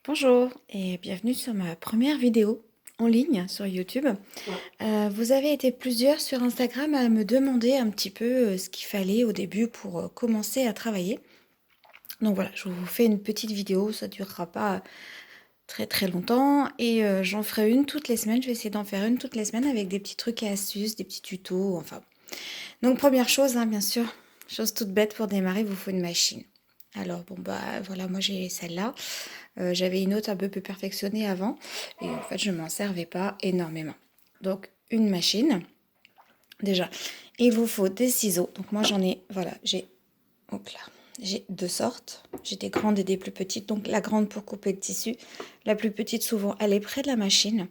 Bonjour et bienvenue sur ma première vidéo en ligne sur YouTube. Vous avez été plusieurs sur Instagram à me demander un petit peu ce qu'il fallait au début pour commencer à travailler. Donc voilà, je vous fais une petite vidéo, ça durera pas très longtemps et j'en ferai une toutes les semaines. Je vais essayer d'en faire une toutes les semaines avec des petits trucs et astuces, des petits tutos, enfin. Donc première chose, hein, bien sûr, chose toute bête pour démarrer, il vous faut une machine. Alors bon bah voilà, moi j'ai celle-là. J'avais une autre un peu plus perfectionnée avant et en fait je m'en servais pas énormément. Donc une machine déjà. Il vous faut des ciseaux. Donc moi j'en ai, voilà, hop là, j'ai deux sortes. J'ai des grandes et des plus petites. Donc la grande pour couper le tissu, la plus petite souvent elle est près de la machine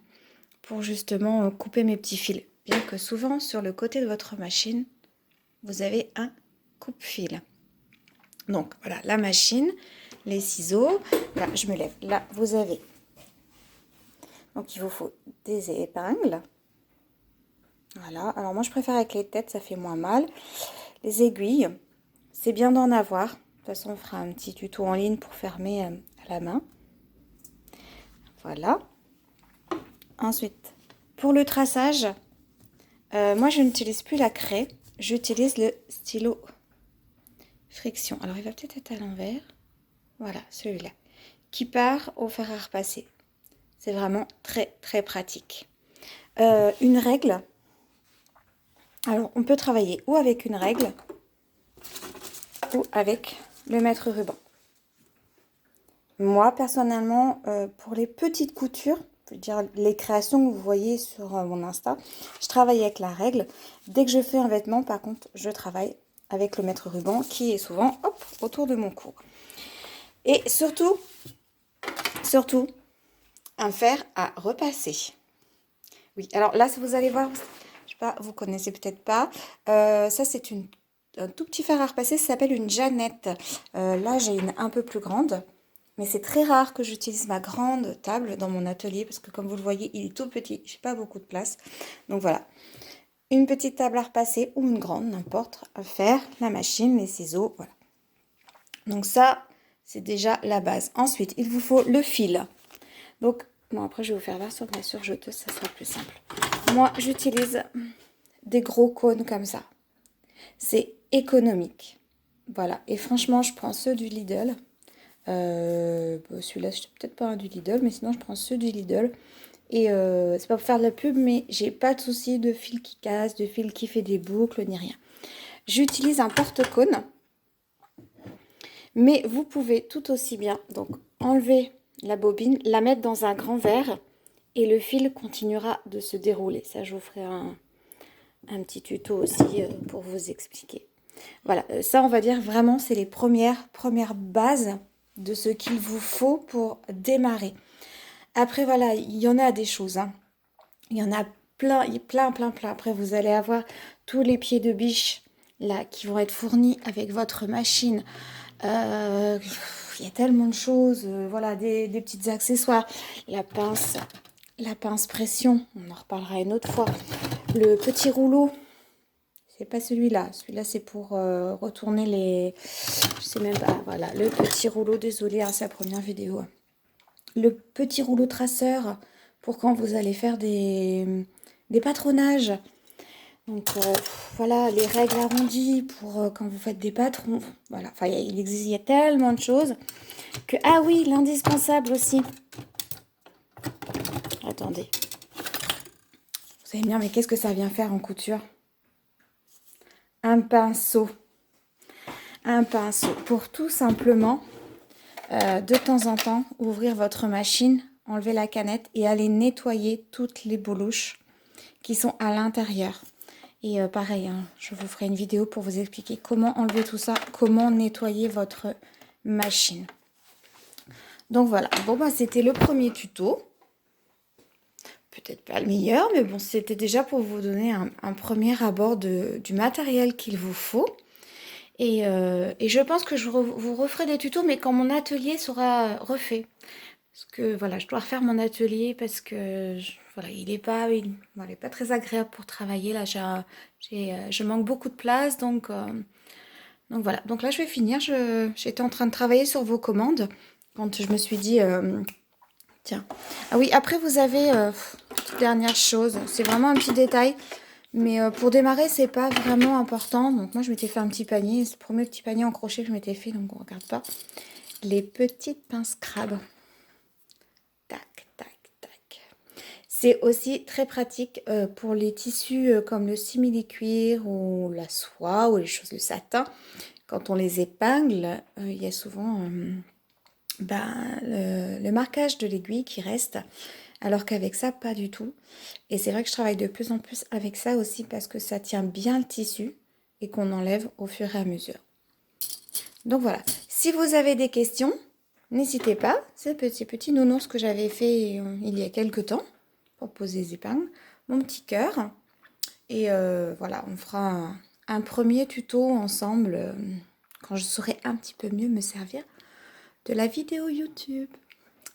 pour justement couper mes petits fils. Bien que souvent sur le côté de votre machine, vous avez un coupe-fil. Donc voilà, la machine, les ciseaux. Là, je me lève. Là, vous avez. Donc il vous faut des épingles. Voilà. Alors moi, je préfère avec les têtes, ça fait moins mal. Les aiguilles, c'est bien d'en avoir. De toute façon, on fera un petit tuto en ligne pour fermer à la main. Voilà. Ensuite, pour le traçage, moi, je n'utilise plus la craie. J'utilise le stylo friction. Alors, il va peut-être être à l'envers. Voilà, celui-là. Qui part au fer à repasser. C'est vraiment très pratique. Une règle. Alors, on peut travailler ou avec une règle ou avec le mètre ruban. Moi, personnellement, pour les petites coutures, je veux dire les créations que vous voyez sur mon Insta, je travaille avec la règle. Dès que je fais un vêtement, par contre, je travaille avec le mètre ruban qui est souvent hop, autour de mon cou. Et surtout, un fer à repasser. Oui, alors là, vous allez voir, je sais pas, vous connaissez peut-être pas. Ça, c'est un tout petit fer à repasser, ça s'appelle une Jeannette. Là, j'ai une un peu plus grande. Mais c'est très rare que j'utilise ma grande table dans mon atelier parce que comme vous le voyez, il est tout petit, j'ai pas beaucoup de place. Donc voilà, une petite table à repasser ou une grande, n'importe, à faire, la machine, les ciseaux, voilà. Donc ça, c'est déjà la base. Ensuite, il vous faut le fil. Donc, bon après je vais vous faire voir sur ma surjeteuse, ça sera plus simple. Moi, j'utilise des gros cônes comme ça. C'est économique. Voilà, et franchement, je prends ceux du Lidl. Celui-là, c'est peut-être pas un du Lidl, mais sinon je prends ceux du Lidl. Et c'est pas pour faire de la pub, mais j'ai pas de souci de fil qui casse, de fil qui fait des boucles, ni rien. J'utilise un porte-cône, mais vous pouvez tout aussi bien donc enlever la bobine, la mettre dans un grand verre et le fil continuera de se dérouler. Ça, je vous ferai un petit tuto aussi pour vous expliquer. Voilà, ça on va dire vraiment c'est les premières bases de ce qu'il vous faut pour démarrer. Après voilà, il y en a des choses, hein. Il y en a plein. Après vous allez avoir tous les pieds de biche là qui vont être fournis avec votre machine. Il y a tellement de choses, voilà, des petits accessoires. La pince pression, on en reparlera une autre fois. Le petit rouleau. C'est pas celui-là. Celui-là, c'est pour retourner les... Je sais même pas. Voilà, le petit rouleau. Désolée, hein, c'est la première vidéo. Le petit rouleau traceur pour quand vous allez faire des patronages. Donc, voilà, les règles arrondies pour quand vous faites des patrons. Voilà, enfin, il existe, il y a tellement de choses que... Ah oui, l'indispensable aussi. Attendez. Vous allez me dire, mais qu'est-ce que ça vient faire en couture? Un pinceau. Un pinceau pour tout simplement de temps en temps ouvrir votre machine, enlever la canette et aller nettoyer toutes les boulouches qui sont à l'intérieur. Et pareil, hein, je vous ferai une vidéo pour vous expliquer comment enlever tout ça, comment nettoyer votre machine. Donc voilà, bon bah c'était le premier tuto. Peut-être pas le meilleur, mais bon, c'était déjà pour vous donner un premier abord du matériel qu'il vous faut. Et je pense que je vous referai des tutos, mais quand mon atelier sera refait. Parce que voilà, je dois refaire mon atelier parce que voilà, il est pas très agréable pour travailler. Là, je manque beaucoup de place, donc voilà. Donc là, je vais finir. J'étais en train de travailler sur vos commandes quand je me suis dit Tiens. Ah oui, après vous avez petite dernière chose. C'est vraiment un petit détail. Mais pour démarrer, c'est pas vraiment important. Donc moi, je m'étais fait un petit panier. C'est le premier petit panier en crochet que je m'étais fait, donc on regarde pas. Les petites pinces crabes. Tac, tac, tac. C'est aussi très pratique pour les tissus comme le simili-cuir ou la soie ou les choses, le satin. Quand on les épingle, il y a souvent le marquage de l'aiguille qui reste, alors qu'avec ça, pas du tout. Et c'est vrai que je travaille de plus en plus avec ça aussi parce que ça tient bien le tissu et qu'on enlève au fur et à mesure. Donc voilà, si vous avez des questions, n'hésitez pas. C'est petit nounours que j'avais fait il y a quelques temps pour poser les épingles. Mon petit cœur. Et voilà, on fera un premier tuto ensemble quand je saurai un petit peu mieux me servir de la vidéo YouTube.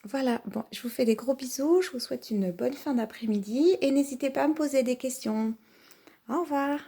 Voilà, bon, je vous fais des gros bisous, je vous souhaite une bonne fin d'après-midi et n'hésitez pas à me poser des questions. Au revoir.